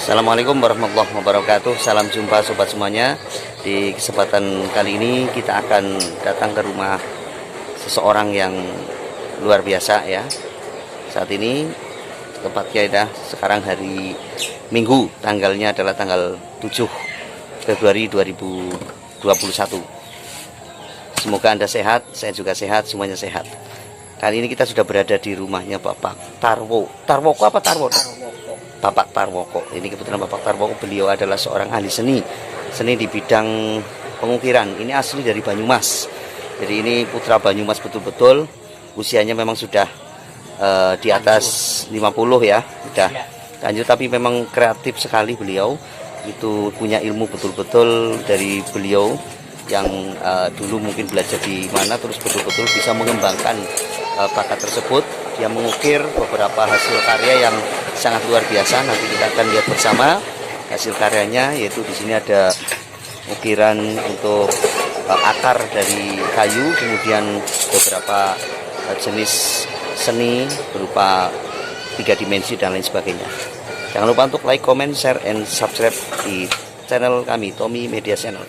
Assalamualaikum warahmatullahi wabarakatuh. Salam jumpa sobat semuanya. Di kesempatan kali ini kita akan datang ke rumah seseorang yang luar biasa ya. Saat ini tepatnya ya, sekarang hari Minggu, tanggalnya adalah tanggal 7 Februari 2021. Semoga Anda sehat, saya juga sehat, semuanya sehat. Kali ini kita sudah berada di rumahnya Bapak Tarwoko apa Tarwo? Bapak Tarwoko. Ini kebetulan Bapak Tarwoko, beliau adalah seorang ahli seni di bidang pengukiran. Ini asli dari Banyumas. Jadi ini putra Banyumas betul-betul. Usianya memang sudah di atas 50 ya, sudah lanjut, tapi memang kreatif sekali beliau. Itu punya ilmu betul-betul dari beliau yang dulu mungkin belajar di mana, terus betul-betul bisa mengembangkan bakat tersebut. Dia mengukir beberapa hasil karya yang sangat luar biasa. Nanti kita akan lihat bersama hasil karyanya, yaitu di sini ada ukiran untuk akar dari kayu, kemudian beberapa jenis seni berupa 3 dimensi dan lain sebagainya. Jangan lupa untuk like, comment, share, and subscribe di channel kami, Tommy Media Channel.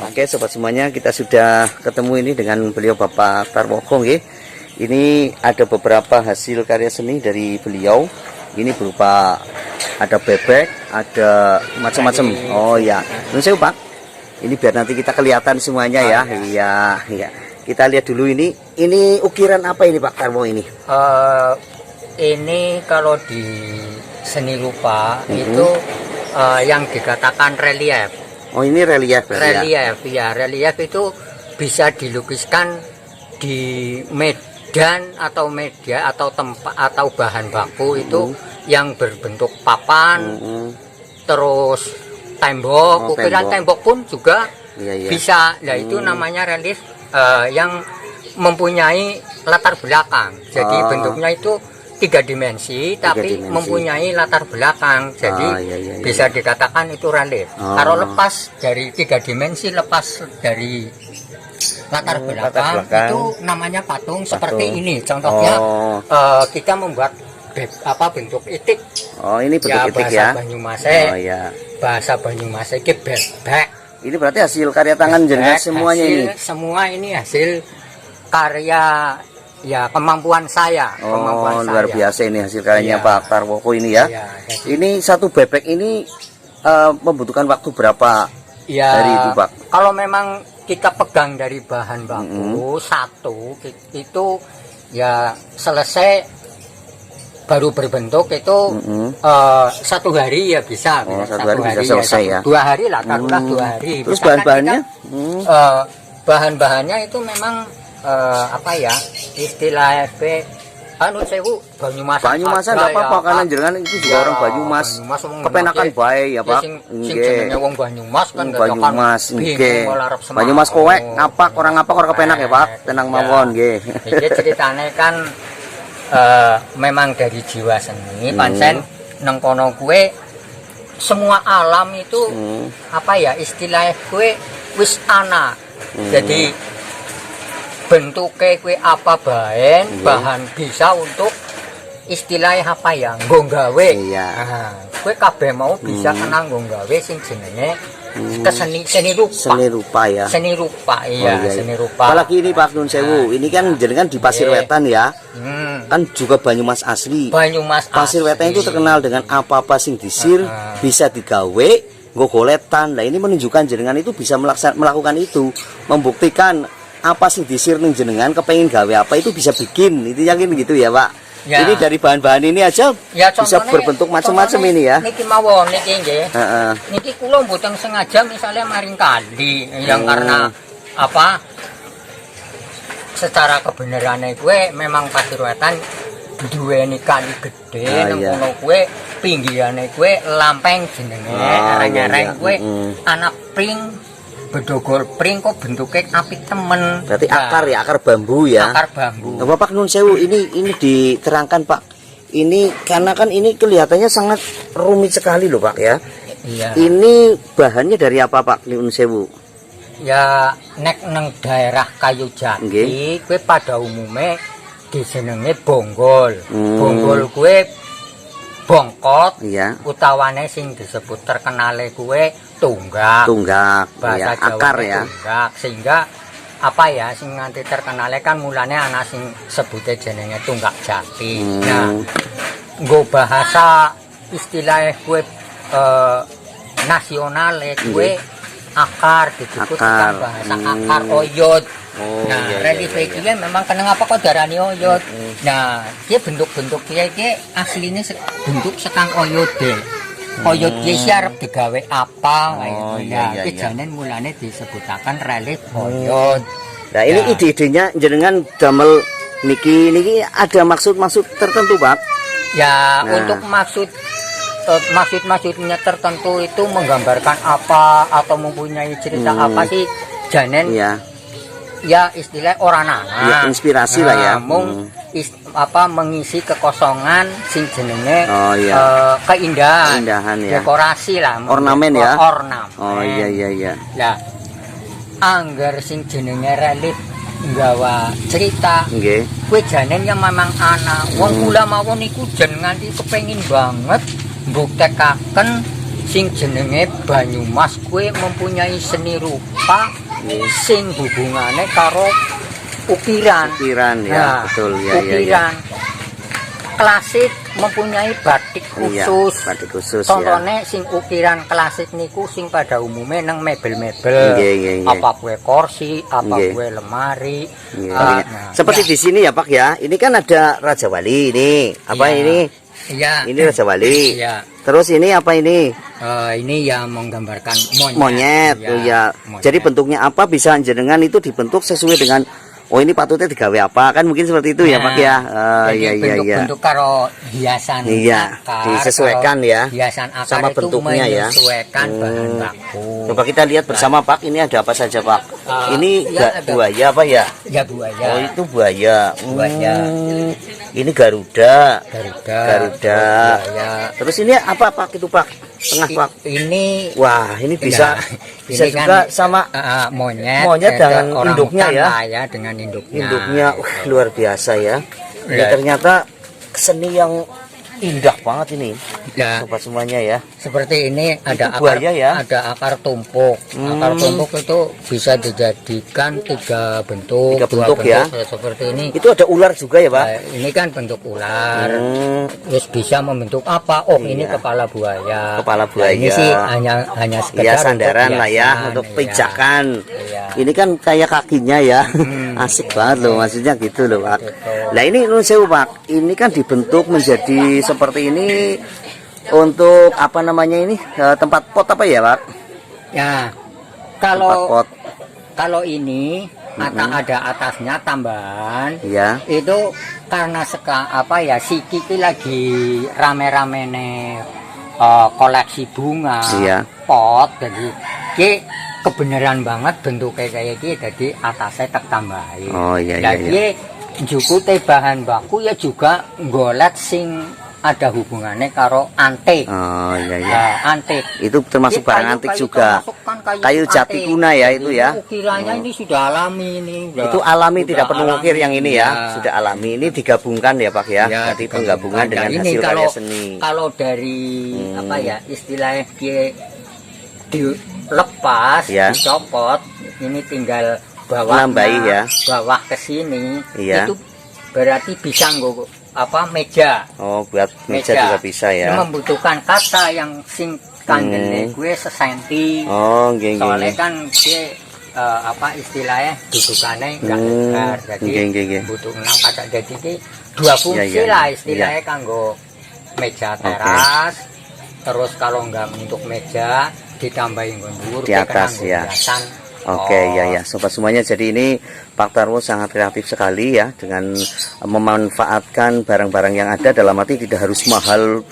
Oke sobat semuanya, kita sudah ketemu ini dengan beliau Bapak Tarwoko. Ini ada beberapa hasil karya seni dari beliau. Ini berupa ada bebek, ada macam-macam. Oh ya, saya Pak. Ini biar nanti kita kelihatan semuanya ya. Iya. Kita lihat dulu ini. Ini ukiran apa ini Pak Tarwo ini? Ini kalau di seni rupa itu yang dikatakan relief. Oh ini relief. Relief ya, relief itu bisa dilukiskan di medan atau media atau tempat atau bahan baku itu yang berbentuk papan, terus tembok, ukiran tembok pun juga bisa. Nah itu namanya relief yang mempunyai latar belakang. Jadi bentuknya itu 3 dimensi, tapi mempunyai latar belakang. Jadi bisa dikatakan itu relief. Kalau lepas dari 3 dimensi, lepas dari latar belakang, itu namanya patung. Seperti ini contohnya. Kita membuat bentuk itik. Oh ini bentuk itik ya. Bahasa Banyumas iki bebek. Ini berarti hasil karya tangan jenengan semuanya ini. Semua ini hasil karya ya, kemampuan saya. Luar biasa ini hasil karyanya Pak Tarwoko ini ya. Ini satu bebek ini membutuhkan waktu berapa dari itu Pak? Kalau memang kita pegang dari bahan baku satu itu ya selesai baru berbentuk itu 1 hari ya bisa. 1 hari bisa selesai ya. 2 hari lah, taruhlah 2 hari. Terus bahan-bahannya? Bahan-bahannya itu memang apa ya, istilah sewu Banyumasan enggak apa-apa karena jenengan itu juga orang Banyumas. Kepenakan bae ya Pak. Nggih. Wong Banyumas kan Banyumas nggih. Banyumas kowe ngapak orang kepenak ya Pak. Tenang mawon nggih. Iki ceritane kan memang dari jiwa seni pancen nang kono kuwe semua alam itu apa ya, istilah kuwe wis ana. Jadi bentuknya kue apa bahan bisa untuk istilahnya apa ya, nggawe. Kue kabeh mau bisa kena nggawe sing jenenge seni rupa ya. Seni rupa seni rupa. Apalagi ini Pak Nun Sewu, ini kan jenengan di Pasir Wetan ya. Kan juga Banyumas asli. Pasir Wetan itu terkenal dengan apa-apa sing disir bisa digawe nggo goletan. Nah ini menunjukkan jenengan itu bisa melakukan itu, membuktikan apa sih disir ning jenengan kepengen gawe apa itu bisa bikin. Itu yakin gitu ya Pak ya. Ini dari bahan-bahan ini aja ya, bisa berbentuk macam-macam ini ya. Niki mawon niki nggih. Niki kula mboten sengaja misalnya maring kali yang karena apa, secara kebenarannya gue memang Pasir Wetan duweni kali gede nang kono kuwe, pinggirane kuwe lampeng jenenge, areng-areng kuwe anak pring bedogol pring kok bentuknya apik temen. Berarti akar ya, akar bambu ya. Akar bambu. Nah, Bapak Nun Sewu, ini diterangkan Pak. Ini karena kan ini kelihatannya sangat rumit sekali loh Pak ya. Iya. Ini bahannya dari apa Pak Nun Sewu? Ya nek nang daerah Kayu Jati, kue pada umumnya disenengi bonggol. Bonggol kue bongkot, Iya. utawane sing disebut terkenale kue tunggak. Tunggak, Bahasa ya, akar Jawane ya. tunggak. Sehingga apa ya sing nganti terkenale kan mulane ana sing sebute jenenge tunggak jati. Nah, nggo bahasa istilah kue nasionale kue akar disebut Akar. kan bahasa akar oyot. Oh, Nah, iya, relief iya, iki memang kenapa kok darani oyot. Nah, dia bentuk-bentuk dia iki aslinya bentuk sekang oyot deh. Oyot dia siarep digawe apa kayak Oh, gitu. iya, Nah, iya, iki iya. janen mulane disebutakan relief oyot. Nah, ini Ya. ide-idenya jenengan damel niki ada maksud-maksud tertentu, Pak? Ya, Nah. untuk maksudnya tertentu itu menggambarkan apa atau mempunyai cerita apa sih janen Iya. ya istilah orang nana. Ya, inspirasi lah ya. Mung mengisi kekosongan sing jenenge Oh, iya. keindahan, Keindahan, ya. dekorasi lah, Ornamen ya. ornamen. Oh, iya, iya, iya. Lah, angger sing jenenge relief nggawa cerita. Nggih. Kue janen yang memang anak wong kula mawon iku jen nganti kepengin banget mbuktekaken sing jenenge Banyumas kue mempunyai seni rupa sing hubungane karo ukiran. Ukiran ya, Nah, betul ya, ya, ya. ukiran klasik mempunyai batik Iya, khusus. batik khusus ya. Contohnya sing ukiran klasik niku sing pada umumnya nang mebel-mebel. Nggih, nggih, nggih. Apa kue kursi, apa Nggih. kue lemari. Iya, Ah, iya. nah, Seperti ya. di sini ya, Pak ya. Ini kan ada Raja Wali ini. Apa Iya. ini? Iya. Ini Raja Wali. Iya. Terus ini apa ini? Ini yang menggambarkan monyet. Monyet. Iya, Oh ya. monyet. Jadi bentuknya apa bisa jenengan itu dibentuk sesuai dengan oh ini patutnya digawe apa kan mungkin seperti itu ya, Pak ya. Jadi Iya, iya, iya. bentuk-bentuk karo hiasan Iya, akar, disesuaikan karo ya. hiasan akar Sama itu bentuknya ya. menyesuaikan bahan baku. Coba kita lihat bersama, Pak. Ini ada apa saja, Pak? Ini iya, ada. buaya apa ya? Ya buaya. Oh, itu buaya. Buaya. Ini Garuda. Garuda. Garuda. Buaya. Terus ini apa, Pak? Itu, Pak. Tengah, Pak. Ini Wah, ini bisa Nah, bisa ini juga kan, sama monyet. monyet dengan orang induknya hutan ya. lah ya, dengan induknya. induknya. Luar biasa ya. Ini Ya. ternyata seni yang indah banget ini. Ya. Sobat semuanya ya. Seperti ini ada Itu buaya ya? ada akar tumpuk. Akar tumpuk itu bisa dijadikan tiga bentuk. Tiga dua bentuk ya? Seperti ini. Itu ada ular juga ya, Pak? Nah, ini kan bentuk ular. Hmm, Terus bisa membentuk apa? Oh, ini Iya. kepala buaya. Kepala Nah, ini buaya. sih hanya sekedar ya untuk sandaran lah ya hiasan, untuk iya. pijakan. Iya. Ini kan kayak kakinya ya. Asik banget loh maksudnya gitu loh, Pak. Gitu. Nah, ini menurut saya, Pak, ini kan dibentuk menjadi seperti ini untuk apa namanya ini? Tempat pot apa ya, Pak? Ya. Tempat pot. Kalau ini ada atasnya tambahan. Ya. Itu karena apa ya si Kiki lagi rame-ramene koleksi bunga Iya. pot jadi ki kebenaran banget bentuknya kayak gini jadi atasnya tak tambahin. Oh, iya, iya, Jadi jukute bahan baku ya juga golek sing ada hubungannya karo antik. Oh, iya iya. Nah, antik. Itu termasuk Ini barang kayu- antik kayu juga. termasuk kan Kayu jati antik. kuna ya itu ya. Ukirannya ini sudah alami ini. Itu alami, tidak perlu alami. ukir yang ini ya. Ya. Sudah alami. Ini digabungkan ya, Pak ya. Ya, Jadi penggabungan dengan Nah, ini hasil kalau, karya seni. Kalau dari apa ya istilahnya dia dilepas, Ya. dicopot, ini tinggal bawah Nambahi ya. bawah ke sini, Iya. itu berarti bisa nggo apa meja. Oh, buat meja juga bisa Ini ya. membutuhkan kata yang sing kanggene gue sesenti. Oh, nggih Soalnya nggih. kan dia apa istilahnya dudukannya enggak lebar, jadi nggih, nggih, nggih. butuh 6 kata jadi ini dua fungsi iya, lah iya. istilahnya kanggo meja teras. Terus kalau enggak untuk meja ditambahin gondur Di atas, ya. Oke, ya ya, sobat semuanya. Jadi ini Pak Tarwo sangat kreatif sekali ya dengan memanfaatkan barang-barang yang ada, dalam arti tidak harus mahal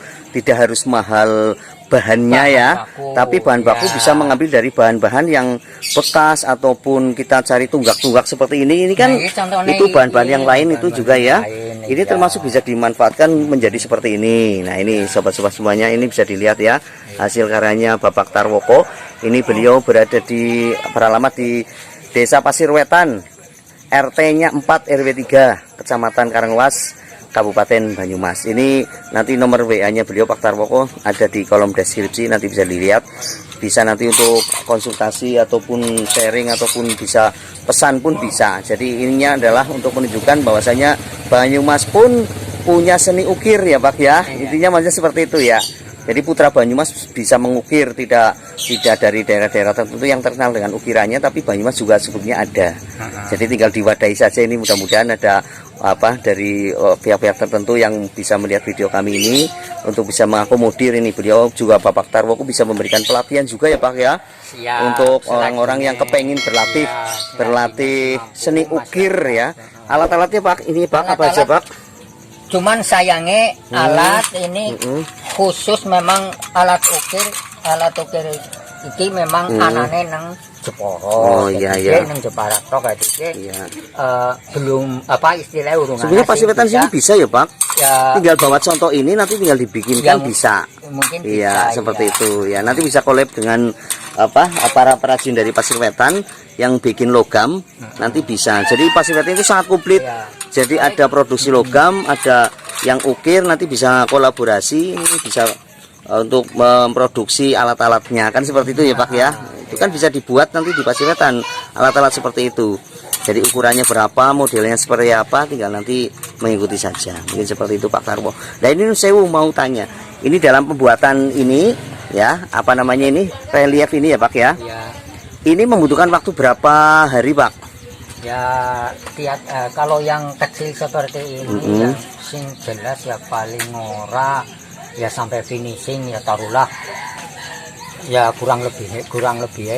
bahannya Bahan ya, baku, tapi bahan baku ya. bisa mengambil dari bahan-bahan yang bekas ataupun kita cari tunggak-tunggak seperti ini. Ini kan Nah, ini contohnya itu bahan-bahan ini, yang lain itu bahan-bahan juga ya. lain, Ini iya. termasuk bisa dimanfaatkan menjadi seperti ini. Nah, ini sobat-sobat semuanya, ini bisa dilihat ya hasil karyanya Bapak Tarwoko. Ini beliau berada di beralamat di Desa Pasir Wetan, RT-nya 4 RW 3, Kecamatan Karanglewas, Kabupaten Banyumas. Ini nanti nomor WA-nya beliau Pak Tarwoko ada di kolom deskripsi, nanti bisa dilihat. Bisa nanti untuk konsultasi ataupun sharing ataupun bisa pesan pun bisa. Jadi ininya adalah untuk menunjukkan bahwasanya Banyumas pun punya seni ukir ya Pak ya. Intinya maksudnya seperti itu ya. Jadi putra Banyumas bisa mengukir, tidak dari daerah-daerah tertentu yang terkenal dengan ukirannya, tapi Banyumas juga sebetulnya ada. Jadi tinggal diwadahi saja. Ini mudah-mudahan ada dari pihak-pihak tertentu yang bisa melihat video kami ini untuk bisa mengakomodir ini. Beliau juga Bapak Tarwoko bisa memberikan pelatihan juga ya Pak ya. Siap, untuk orang-orang yang kepengin berlatih seni ukir ya. Alat-alatnya Pak, ini Pak apa aja Pak? Cuman sayangnya alat ini khusus memang alat ukir iki memang anane nang Jepara. Oh iya iya. Nang Jepara tok Iya. Belum apa istilahnya urung. Sebenarnya Paciwetan sini bisa ya Pak? Ya, tinggal bawa contoh ini nanti tinggal dibikinkan bisa. Mungkin Iya, bisa, seperti iya. itu. Ya, nanti bisa collab dengan para perajin dari Paciwetan yang bikin logam, nanti bisa. Jadi Paciwetan itu sangat komplit. Iya. Jadi ada produksi logam, ada yang ukir, nanti bisa kolaborasi, ini bisa untuk memproduksi alat-alatnya. Kan seperti itu ya Pak ya. Itu kan bisa dibuat nanti di Paciwetan alat-alat seperti itu. Jadi ukurannya berapa, modelnya seperti apa, tinggal nanti mengikuti saja. Mungkin seperti itu Pak Tarwo. Nah ini saya mau tanya, ini dalam pembuatan ini ya, apa namanya ini, relief ini ya Pak ya. Ya, Ini membutuhkan waktu berapa hari Pak? ya kalau yang kecil seperti ini yang sing jelas ya paling ora ya sampai finishing ya taruhlah ya kurang lebih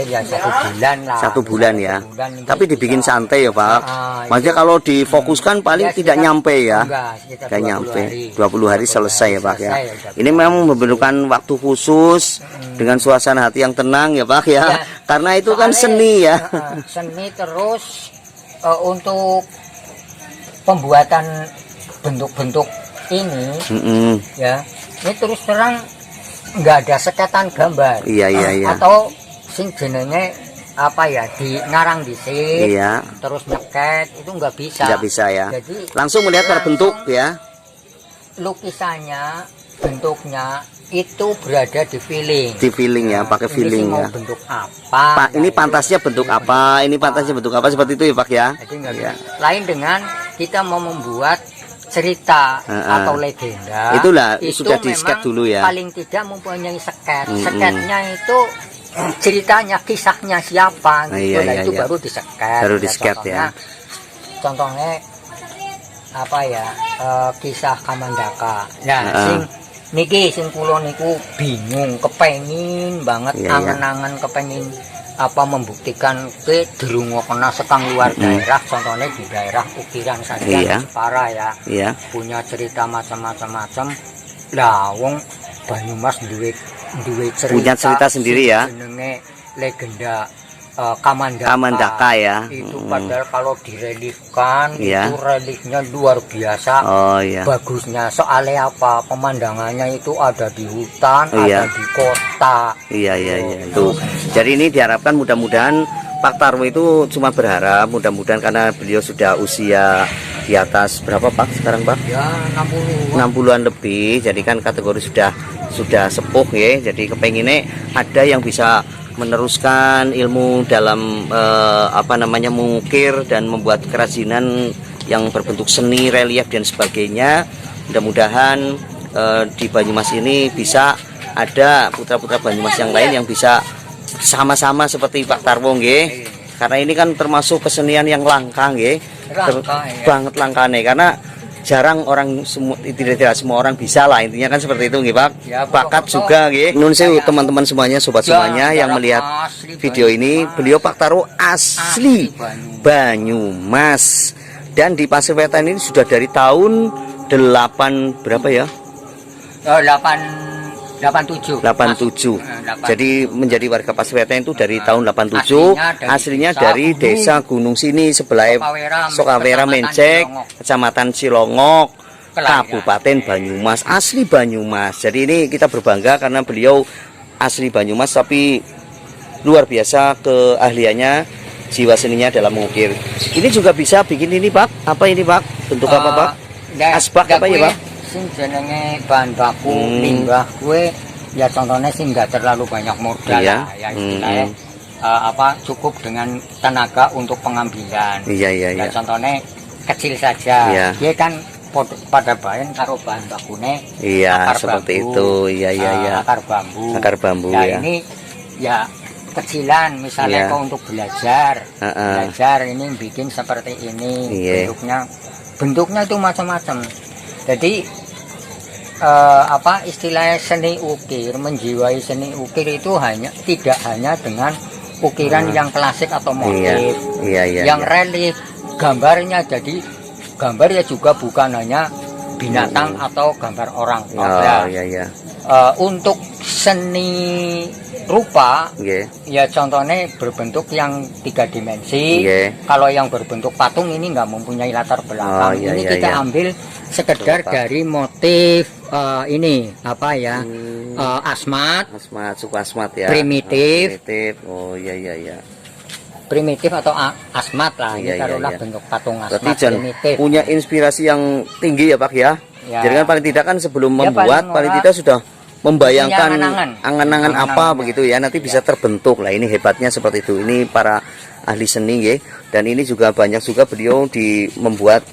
ya 1 bulan lah. 1 bulan ya. Bulan Tapi dibikin santai ya Pak. Maksudnya kalau difokuskan paling ya, tidak nyampe ya. Enggak nyampe. hari. 20 hari selesai ya Pak ya. Selesai, Ini memang memerlukan waktu khusus dengan suasana hati yang tenang ya Pak ya. Ya, Karena itu kan soalnya, seni ya. Seni terus untuk pembuatan bentuk-bentuk ini ya ini terus terang nggak ada seketan gambar. Iya. Atau sing jenenge apa ya di ngarang dhisik Iya. terus nyeket itu nggak bisa. Tidak bisa ya. Jadi Langsung melihat terbentuk ya. lukisannya bentuknya itu berada di feeling. Di feeling ya, pakai Ini feeling sih mau ya. bentuk apa? Pak, ini pantasnya bentuk apa? Ini pantasnya bentuk apa? Seperti itu ya Pak ya. Jadi nggak Ya. bisa. Lain dengan kita mau membuat cerita atau legenda. Itulah, itu sudah di-sket memang dulu ya. Paling tidak mempunyai sket. Seketnya itu ceritanya, kisahnya siapa gitu. Iya, Itu iya. baru di-sket. Baru di-sket ya. Contohnya apa ya? Kisah Kamandaka. Nah, sing kula niku bingung, kepengin banget Iya, iya. angen-angen kepengin membuktikan ke derungo kena sekang luar daerah, contohnya di daerah ukiran saja Iya. Jepara ya, Iya. punya cerita macam-macam. Lah wong Banyumas duwe cerita, Punya cerita sendiri ya. jenenge legenda Kamandaka. Kamandaka ya. Itu padahal kalau direliefkan Iya. itu reliefnya luar biasa. Oh iya. Bagusnya soalnya apa, pemandangannya itu ada di hutan, Iya. ada di kota. Iya. Itu. Jadi ini diharapkan mudah-mudahan Pak Tarwo itu cuma berharap mudah-mudahan karena beliau sudah usia di atas berapa Pak sekarang Pak? Ya 60. 60-an lebih. Jadi kan kategori sudah sepuh ya. Jadi kepenginnya ada yang bisa meneruskan ilmu dalam mengukir dan membuat kerajinan yang berbentuk seni, relief dan sebagainya. Mudah-mudahan di Banyumas ini bisa ada putra-putra Banyumas yang lain yang bisa sama-sama seperti Pak Tarwo nggih. Karena ini kan termasuk kesenian yang langka nggih. Langka, ya. Banget langkane karena jarang orang tidak semua orang bisa lah, intinya kan seperti itu nggih Pak. Ya, Bakat pokoknya juga nggih. Nun sewu teman-teman semuanya, sobat Ya, semuanya yang darah melihat asli video ini, Banyumas. beliau Pak Tarwo asli Banyumas. Dan di Paciwetan ini sudah dari tahun 8 berapa ya? 87. 87. Jadi menjadi warga Paciwetan itu dari tahun 87, aslinya dari dari desa Gunung Sini sebelah Sokawera Mencek, Kecamatan Cilongok, Kabupaten Banyumas, asli Banyumas. Jadi ini kita berbangga karena beliau asli Banyumas tapi luar biasa keahliannya, jiwa seninya dalam mengukir. Ini juga bisa bikin ini Pak. Apa ini Pak? Bentuk apa Pak? asbak apa ya, Pak? Sing jenenge bahan baku limbah kue ya contohnya sih nggak terlalu banyak modal Iya. lah, ya istilahnya cukup dengan tenaga untuk pengambilan. Iya. Ya contohnya kecil saja. Iya. Dia kan pada bahan karo bahan bakune. Iya, akar seperti bambu, itu. Iya. akar bambu. Akar bambu Nah, ya. ini ya kecilan misalnya Iya. kau untuk belajar. Heeh. Belajar ini bikin seperti ini. Iya. Bentuknya itu macam-macam. Jadi istilahnya seni ukir, menjiwai seni ukir itu tidak hanya dengan ukiran yang klasik atau motif. Iya. Yang relief, gambarnya jadi gambar ya juga bukan hanya binatang atau gambar orang. Iya. Untuk seni rupa Iya. ya contohnya berbentuk yang 3 dimensi. Iya. Kalau yang berbentuk patung ini nggak mempunyai latar belakang. Iya, Ini iya, kita iya. ambil sekedar Betul, Pak. dari motif ini apa ya, asmat, Suku asmat ya. Primitif. Primitif. Oh iya. primitif atau asmat lah. Ini Iya, taruhlah iya. bentuk patung Berarti asmat Jan primitif. punya inspirasi yang tinggi ya Pak ya. Ya. Jadi kan paling tidak kan sebelum Ya, membuat paling paling tidak sudah membayangkan punya angan-angan. angan-angan apa Angan-angannya. begitu ya, nanti bisa terbentuk lah. Ini hebatnya seperti itu. Ini para ahli seni ya. Dan ini juga banyak juga beliau membuat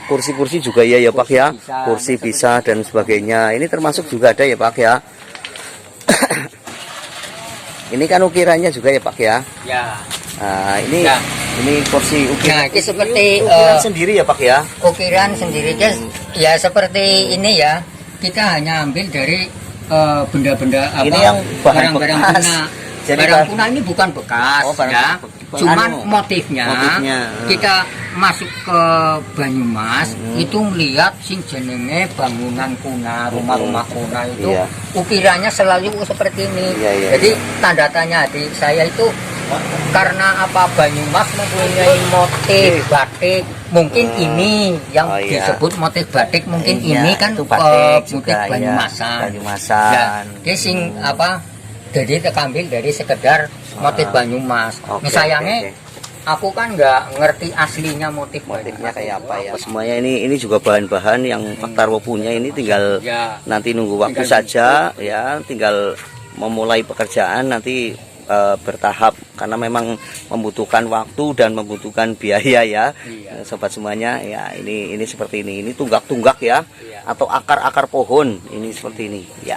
kursi-kursi juga ya Pak ya. Bisa, Kursi bisa dan sebagainya. Ini termasuk juga ada ya Pak ya. Ini kan ukirannya juga ya Pak ya. Ya. Nah, ini Ya. ini kursi ukiran. Nah, ini seperti Ukiran sendiri ya Pak ya. ukiran sendiri guys. Ya seperti ini ya. Kita hanya ambil dari benda-benda apa? Ini yang bahan barang-barang bekas. punah. Jadi Barang bahan- punah ini bukan bekas Oh, barang- ya. Cuman anu, motifnya kita masuk ke Banyumas itu melihat sing jenenge bangunan kuna, rumah-rumah kuna itu Iya. ukirannya selalu seperti ini. Iya. Jadi tanda tanya di saya itu karena apa Banyumas mempunyai motif batik, mungkin ini yang Oh, iya. disebut motif batik, mungkin Iya, ini kan itu batik motif juga, ya. Banyumasan. Banyumasan. Ya, dia sing jadi terambil dari sekedar motif Banyumas. Oke, Misalnya oke. aku kan nggak ngerti aslinya motifnya Motifnya kayak apa ya? Semuanya ini juga bahan-bahan yang Pak Tarwo punya, ini tinggal Ya. nanti nunggu waktu Tinggal saja ya, tinggal memulai pekerjaan nanti bertahap karena memang membutuhkan waktu dan membutuhkan biaya ya. Iya. Sobat semuanya ya, ini seperti ini tunggak-tunggak ya, Iya. atau akar-akar pohon ini seperti ini ya.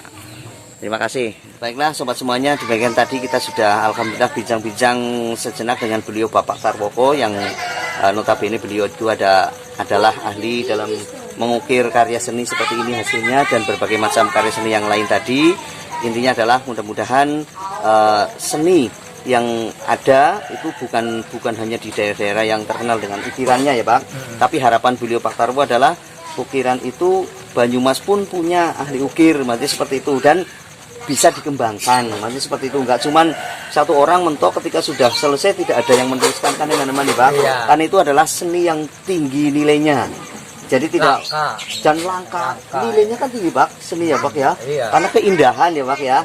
Terima kasih. Baiklah sobat semuanya, di bagian tadi kita sudah alhamdulillah bincang-bincang sejenak dengan beliau Bapak Tarwoko yang notabene beliau itu adalah ahli dalam mengukir karya seni seperti ini hasilnya dan berbagai macam karya seni yang lain tadi. Intinya adalah mudah-mudahan seni yang ada itu bukan hanya di daerah-daerah yang terkenal dengan ukirannya ya Pak, tapi harapan beliau Pak Tarwo adalah ukiran itu Banyumas pun punya ahli ukir, maksudnya seperti itu, dan bisa dikembangkan, maksudnya seperti itu. Enggak cuman satu orang mentok ketika sudah selesai tidak ada yang meneruskan, kan teman-teman ya Pak. Iya. Kan itu adalah seni yang tinggi nilainya, jadi tidak Langka. dan langka. Nilainya kan tinggi Pak, seni ya Pak ya. Iya. Karena keindahan ya Pak ya.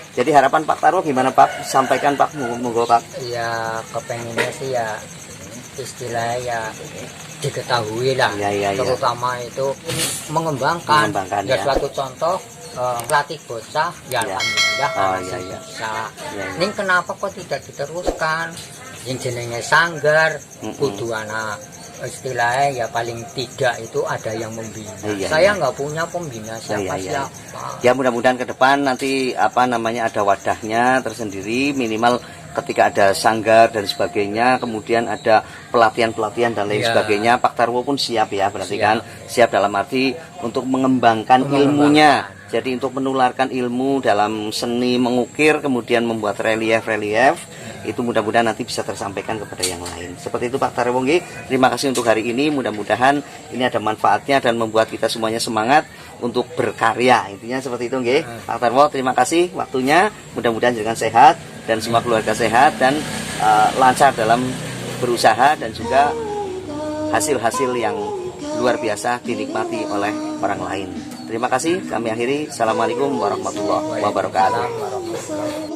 Jadi harapan Pak Tarwo gimana Pak? Sampaikan Pak, monggo Pak. Ya kepengennya sih ya istilahnya ya diketahui lah, Iya. terutama itu mengembangkan ya. suatu contoh latih bocah ya Iya. alhamdulillah Oh, masih iya. bisa. Iya. Ini kenapa kok tidak diteruskan? Yang jenenge sanggar kudu anak istilahnya ya paling tidak itu ada yang membina. Iya, Saya iya. nggak punya pembina Iya. siapa-siapa. Ya mudah-mudahan ke depan nanti ada wadahnya tersendiri, minimal ketika ada sanggar dan sebagainya, kemudian ada pelatihan-pelatihan dan lain Iya. sebagainya, Pak Tarwo pun siap ya, berarti Siap. kan siap dalam arti untuk mengembangkan ilmunya. Jadi untuk menularkan ilmu dalam seni mengukir, kemudian membuat relief-relief, itu mudah-mudahan nanti bisa tersampaikan kepada yang lain. Seperti itu Pak Tarwo nggih. Terima kasih untuk hari ini, mudah-mudahan ini ada manfaatnya dan membuat kita semuanya semangat untuk berkarya. Intinya seperti itu nggih. Pak Tarwo, terima kasih waktunya. Mudah-mudahan dengan sehat dan semua keluarga sehat dan lancar dalam berusaha, dan juga hasil-hasil yang luar biasa dinikmati oleh orang lain. Terima kasih, kami akhiri. Assalamualaikum warahmatullahi wabarakatuh. Warahmatullahi wabarakatuh.